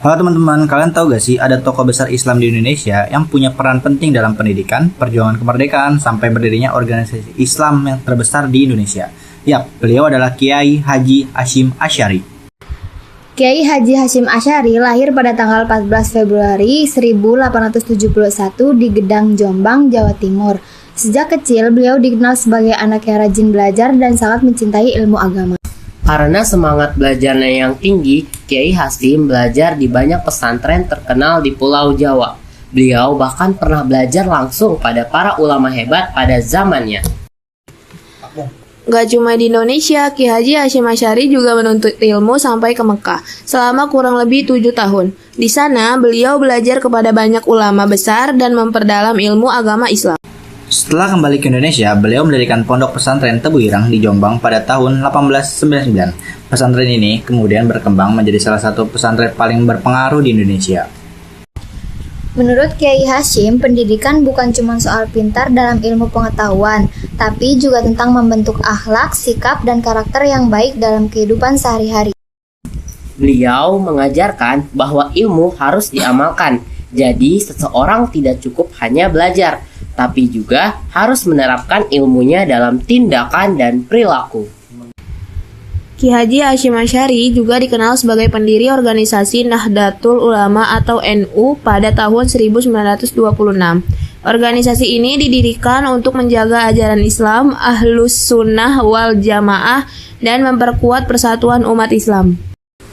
Halo teman-teman, kalian tahu gak sih ada tokoh besar Islam di Indonesia yang punya peran penting dalam pendidikan, perjuangan kemerdekaan, sampai berdirinya organisasi Islam yang terbesar di Indonesia? Yap, beliau adalah Kiai Haji Hasyim Asy'ari. Kiai Haji Hasyim Asy'ari lahir pada tanggal 14 Februari 1871 di Gedang, Jombang, Jawa Timur. Sejak kecil, beliau dikenal sebagai anak yang rajin belajar dan sangat mencintai ilmu agama. Karena semangat belajarnya yang tinggi, Kiai Hasyim belajar di banyak pesantren terkenal di Pulau Jawa. Beliau bahkan pernah belajar langsung pada para ulama hebat pada zamannya. Gak cuma di Indonesia, Kiai Haji Hasyim Asy'ari juga menuntut ilmu sampai ke Mekah selama kurang lebih 7 tahun. Di sana, beliau belajar kepada banyak ulama besar dan memperdalam ilmu agama Islam. Setelah kembali ke Indonesia, beliau mendirikan pondok pesantren Tebu Ireng di Jombang pada tahun 1899. Pesantren ini kemudian berkembang menjadi salah satu pesantren paling berpengaruh di Indonesia. Menurut Kiai Hasyim, pendidikan bukan cuma soal pintar dalam ilmu pengetahuan, tapi juga tentang membentuk akhlak, sikap, dan karakter yang baik dalam kehidupan sehari-hari. Beliau mengajarkan bahwa ilmu harus diamalkan. Jadi, seseorang tidak cukup hanya belajar, tapi juga harus menerapkan ilmunya dalam tindakan dan perilaku. Kiai Haji Hasyim Asy'ari juga dikenal sebagai pendiri organisasi Nahdlatul Ulama atau NU pada tahun 1926. Organisasi ini didirikan untuk menjaga ajaran Islam, Ahlus Sunnah wal Jamaah, dan memperkuat persatuan umat Islam.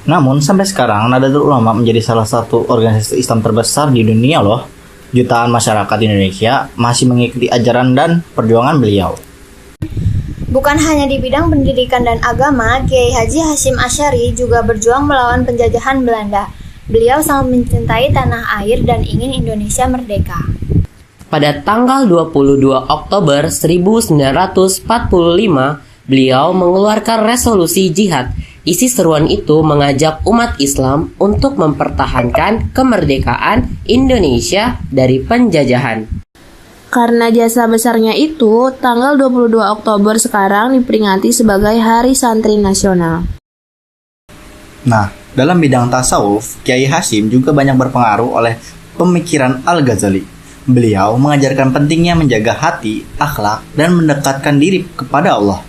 Namun sampai sekarang Nahdlatul Ulama menjadi salah satu organisasi Islam terbesar di dunia loh. Jutaan masyarakat Indonesia masih mengikuti ajaran dan perjuangan beliau. Bukan hanya di bidang pendidikan dan agama, Kiai Haji Hasyim Asy'ari juga berjuang melawan penjajahan Belanda. Beliau sangat mencintai tanah air dan ingin Indonesia merdeka. Pada tanggal 22 Oktober 1945, beliau mengeluarkan resolusi jihad. Isi seruan itu mengajak umat Islam untuk mempertahankan kemerdekaan Indonesia dari penjajahan. Karena jasa besarnya itu, tanggal 22 Oktober sekarang diperingati sebagai Hari Santri Nasional. Nah, dalam bidang tasawuf, Kiai Hasyim juga banyak berpengaruh oleh pemikiran Al-Ghazali. Beliau mengajarkan pentingnya menjaga hati, akhlak, dan mendekatkan diri kepada Allah.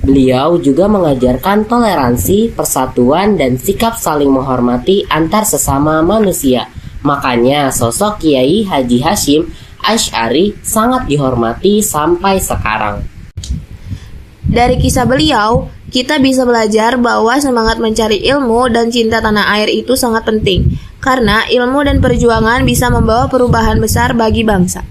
Beliau juga mengajarkan toleransi, persatuan, dan sikap saling menghormati antar sesama manusia. Makanya sosok Kiai Haji Hasyim Asy'ari sangat dihormati sampai sekarang. Dari kisah beliau, kita bisa belajar bahwa semangat mencari ilmu dan cinta tanah air itu sangat penting, karena ilmu dan perjuangan bisa membawa perubahan besar bagi bangsa.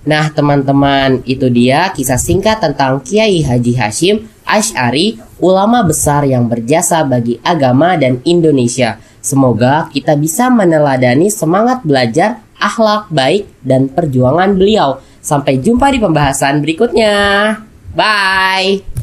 Nah teman-teman, itu dia kisah singkat tentang Kiai Haji Hasyim Asy'ari, ulama besar yang berjasa bagi agama dan Indonesia. Semoga kita bisa meneladani semangat belajar, akhlak baik, dan perjuangan beliau. Sampai jumpa di pembahasan berikutnya. Bye!